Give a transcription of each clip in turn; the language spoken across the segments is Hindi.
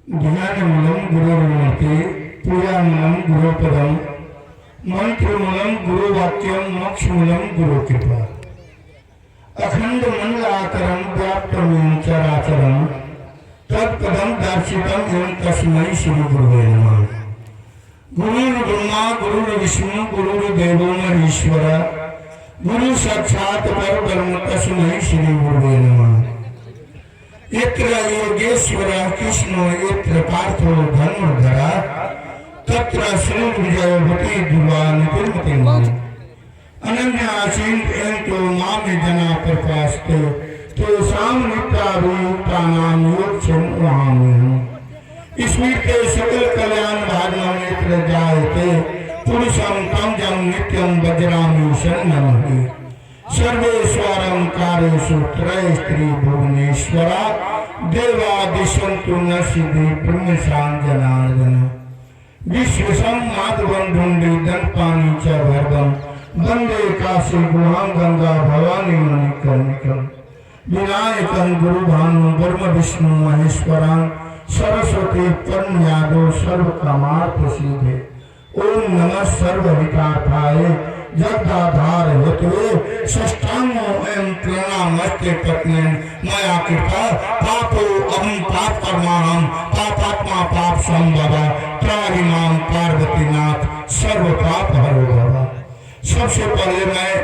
ध्यानमूलं गुरुर्मूर्ति पूजामूलं गुरुपदम मंत्रमूलं गुरुवाक्यम मोक्षमूलं गुरुकृपा अखंड मंडलाकरं व्याप्तमेन चराचरं तत्पदं दर्शितं एवं तस्मै श्री गुरुवे नमः। गुरुर्ब्रह्मा गुरुर्विष्णु गुरुर्देवो महेश्वरः गुरु साक्षात् परब्रह्म तस्मै श्री गुरुवे नमः। यत्र योगेश्वरः कृष्णो यत्र पार्थो धर्मधरः तत्र श्री विजयवती दुर्वा नितिर्मतिम् अनन्याचिन्तो मामे जना प्रपास्ते तेषां नित्याभियुक्तानां योगक्षेम वहाम्यहम्। स्मृते सकल कल्याण भागं नेत्र जायते पुरुषं तं जं नित्यं वज्रामि शरणमहि। सर्वेश्वरं कारेषु त्रय स्त्री भुवनेश्वरा देवादिशन्तु न सिद्धि ब्रह्मशां जनार्दन। विश्वसं माधवं दंपानि च भर्गं वंदे काशी गुहां गंगा भवानी मणिकर्णिकं। विनायकं गुरुभानु ब्रह्म विष्णु महेश्वरां सरस्वती तन्यादो सर्वकामार्थसिद्धे। ओम नमः सर्वविकारठाय जगदाधार हेतवे षष्ठांगो एवं प्रणामस्ते पत्नी मया कृपा पापो अहं पाप कर्माहं पापात्मा पाप संभव त्राहि मां पार्वतीनाथ सर्व पाप हरो भव। सबसे पहले मैं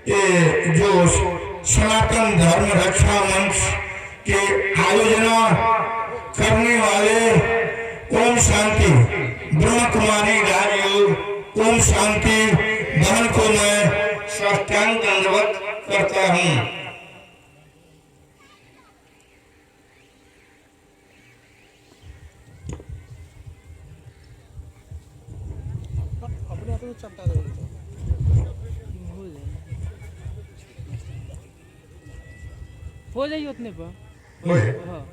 ये जो सनातन धर्म रक्षा मंच के आयोजना करने वाले ओम शांति ब्रह्म कुमारी राजयोग ओम शांति बहन को मैं साष्टांग दंडवत करता हूँ। हो जाइए उतने पर हाँ।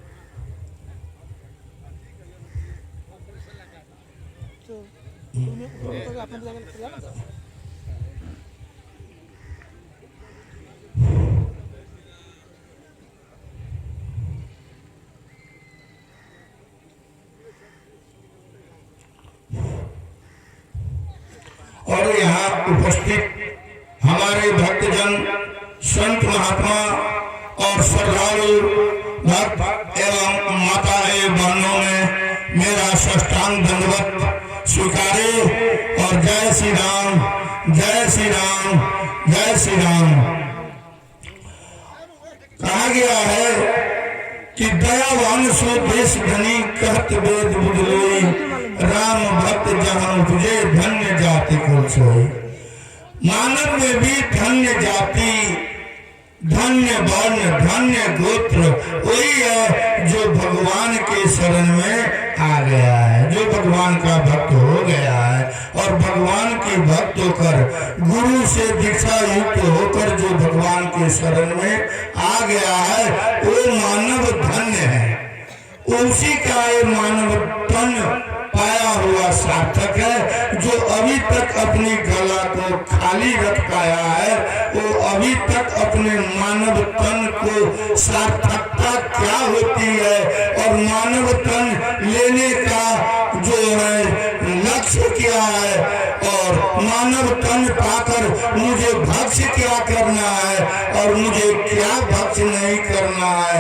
और यहाँ उपस्थित हमारे भक्तजन संत महात्मा और श्रद्धालु भक्त एवं माताएं बहनों में मेरा साष्टांग दंडवत स्वीकारे और जय श्री राम जय श्री राम जय श्री राम। कहा गया है कि दयावान सो देश धनी कहत वेद बुझलोई राम भक्त जहां तुझे धन्य जाति को सोई। मानव में भी धन्य जाति धन्य वर्ण धन्य गोत्र वही है जो भगवान के शरण में आ गया है, जो भगवान का भक्त हो गया है और भगवान की भक्त होकर गुरु से दीक्षा युक्त होकर जो भगवान के शरण में आ गया है वो मानव धन्य है। उसी का ये मानव तन पाया हुआ सार्थक है। जो अभी तक अपनी गला को खाली रख पाया है वो अभी तक अपने मानव तन को सार्थकता क्या होती है और मानव तन लेने का जो है लक्ष्य क्या है और मानव तन पाकर मुझे भक्ष्य क्या करना है और मुझे क्या भक्ष्य नहीं करना है,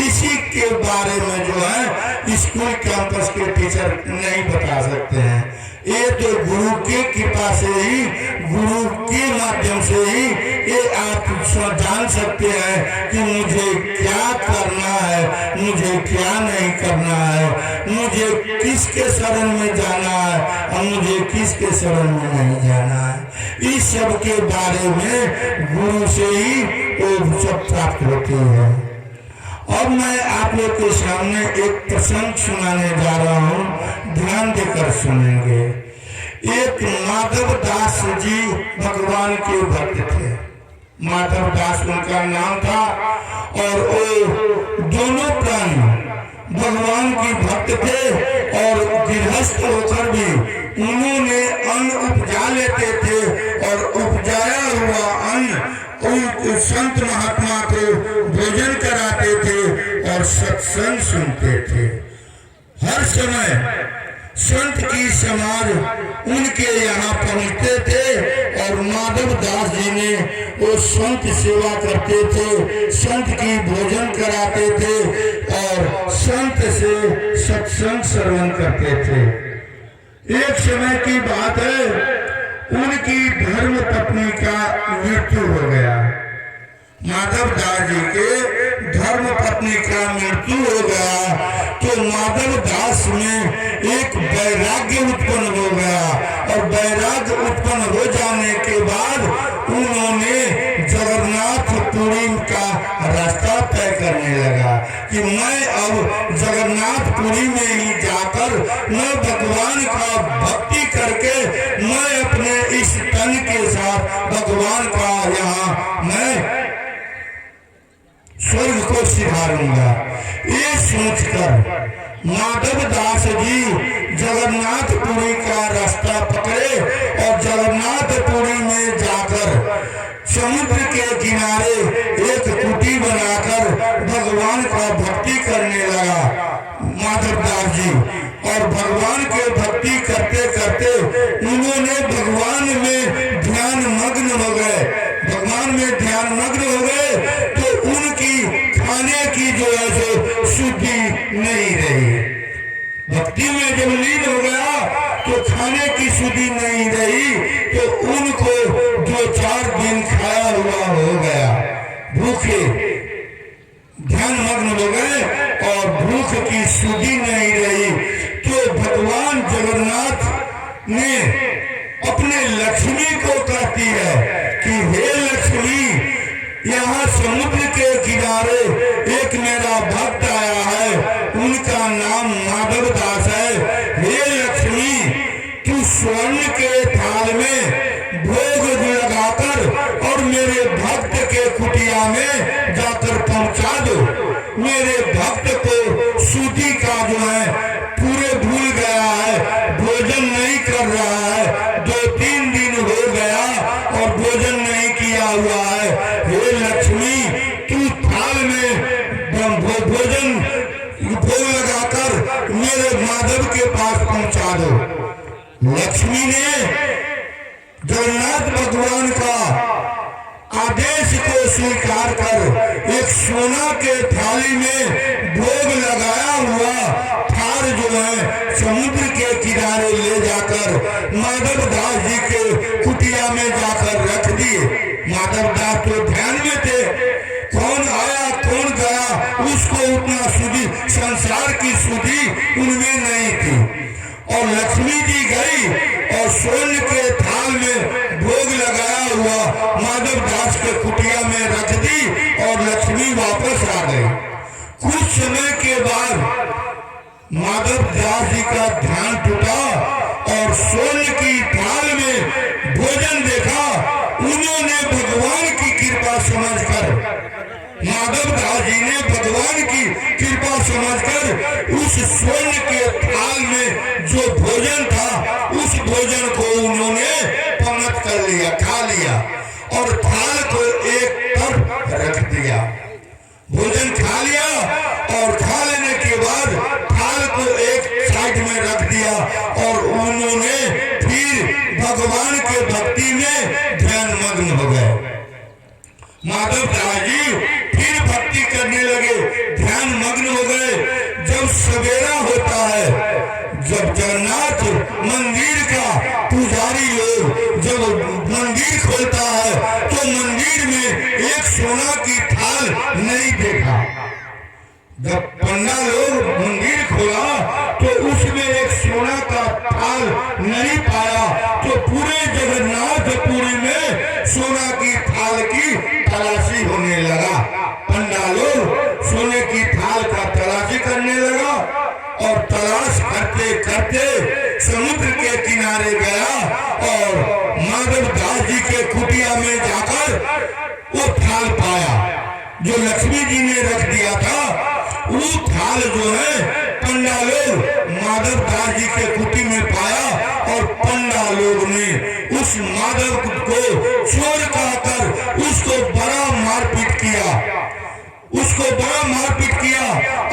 इसी के बारे में जो है स्कूल कैंपस के टीचर नहीं बता सकते हैं। ये तो गुरु के कृपा से ही गुरु के माध्यम से ही ये आप जान सकते हैं कि मुझे क्या करना है मुझे क्या नहीं करना है, मुझे किसके शरण में जाना है और मुझे किसके शरण में नहीं जाना है। इस सब के बारे में गुरु से ही वो सब प्राप्त होती है। अब मैं आप लोग के सामने एक प्रसंग सुनाने जा रहा हूँ, ध्यान देकर सुनेंगे। एक माधव दास जी भगवान के भक्त थे, माधव दास उनका नाम था और वो दोनों प्राणी भगवान की भक्त थे और गृहस्थ होकर भी उन्होंने अन्न उपजा लेते थे और उपजाया हुआ अन्न उन संत महात्मा को भोजन कराते थे और सत्संग सुनते थे। हर समय संत की समाज उनके यहाँ पहुँचते थे और माधव दास जी ने वो संत सेवा करते थे, संत की भोजन कराते थे और संत से सत्संग श्रवण करते थे। एक समय की बात है, उनकी धर्म पत्नी का मृत्यु हो गया। माधव दास जी के धर्म पत्नी का मृत्यु हो गया तो माधव दास में एक वैराग्य उत्पन्न हो गया और वैराग्य उत्पन्न हो जाने के बाद उन्होंने जगन्नाथपुरी का रास्ता तय करने लगा कि मैं अब जगन्नाथपुरी में ही जाकर मैं भगवान का भक्ति करके मैं अपने इस तन के साथ भगवान का यहाँ मैं स्वर्ग को सिधारूंगा। ये सोचकर माधव दास जी जगन्नाथपुरी का रास्ता पकड़े और जगन्नाथपुरी में जाकर समुद्र के किनारे एक कुटी बनाकर भगवान का भक्ति करने लगा माधव दास जी। और भगवान के भक्ति करते करते उन्होंने भगवान में ध्यान मग्न हो गए। भगवान में ध्यान मग्न हो गए तो उनकी खाने की जो है सो शुद्धि नहीं रही। भक्ति में जब लीन हो गया तो खाने की शुद्धि नहीं रही तो उनको 2-4 दिन खाया हुआ हो गया, भूखे ध्यान मग्न हो गए और भूख की शुद्धि नहीं रही। तो भगवान जगन्नाथ ने अपने लक्ष्मी को कहती है कि हे लक्ष्मी, यहाँ समुद्र के किनारे एक मेरा भक्त आया है, उनका नाम माधव दास है। हे लक्ष्मी, तू स्वर्ण के थाल में भोग लगाकर और मेरे भक्त के कुटिया में जाकर पहुंचा दो। मेरे भक्त को शुद्धि का जो है पूरे भूल गया है, भोजन नहीं कर रहा है, 2-3 दिन हो गया और भोजन नहीं किया हुआ है। हे लक्ष्मी, तू थाल में भोजन भोग लगाकर मेरे माधव के पास पहुंचा दो। लक्ष्मी ने जगन्नाथ भगवान का आदेश को स्वीकार कर एक सोना के थाली में भोग लगाया हुआ थाल जो है समुद्र के किनारे ले जाकर माधव दास जी के कुटिया में जाकर रख दिए। माधव दास तो ध्यान में थे, कौन आया कौन गया उसको उतना शुद्धि, संसार की शुद्धि उनमें नहीं थी। और लक्ष्मी जी गई और स्वर्ण के थाल में भोग लगाया हुआ माधव दास के कुटिया में रख दी और लक्ष्मी वापस आ गई। कुछ समय के बाद माधव दास जी का ध्यान टूटा और स्वर्ण की थाल में भोजन देखा। उन्होंने भगवान की कृपा समझकर, माधव दास जी ने भगवान की कृपा समझकर उस स्वर्ण के थाल में जो भोजन था उस भोजन को उन्होंने पमत कर लिया, खा लिया और थाल को एक तरफ रख दिया। भोजन खा लिया और खा लेने के बाद थाल को एक साइड में रख दिया और उन्होंने फिर भगवान के भक्ति में ध्यान मग्न हो गए। माधव दास जी फिर भक्ति करने लगे, ध्यान मग्न हो गए। जब सवेरा होता है, जब जगन्नाथ मंदिर का पुजारी लोग जब मंदिर खोलता है तो मंदिर में एक सोना की थाल नहीं देखा। जब पंडा लोग मंदिर खोला तो उसमें एक सोना का थाल नहीं पाया तो पूरे जगन्नाथपुरी में सोना की थाल की तलाशी होने लगा। पंडा लोग सोने की थाल का तलाशी करने लगा और तलाश करते करते समुद्र के किनारे गया और माधव दास जी के कुटिया में जाकर वो थाल पाया जो लक्ष्मी जी ने रख दिया था। वो थाल जो है पंडा लोग माधव दास जी के कुटी में पाया और पंडा लोग ने उस माधव को चोर कहकर उसको बड़ा मारपीट किया, उसको बड़ा मारपीट किया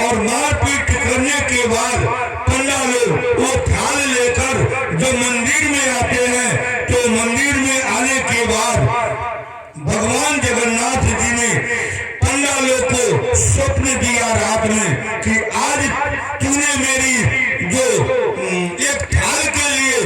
और मारपीट करने के बाद लोग वो थाल लेकर जो मंदिर में आते हैं, तो मंदिर में आने के बाद भगवान जगन्नाथ जी ने पंडा लोग को स्वप्न दिया रात में कि आज तूने मेरी जो एक थाल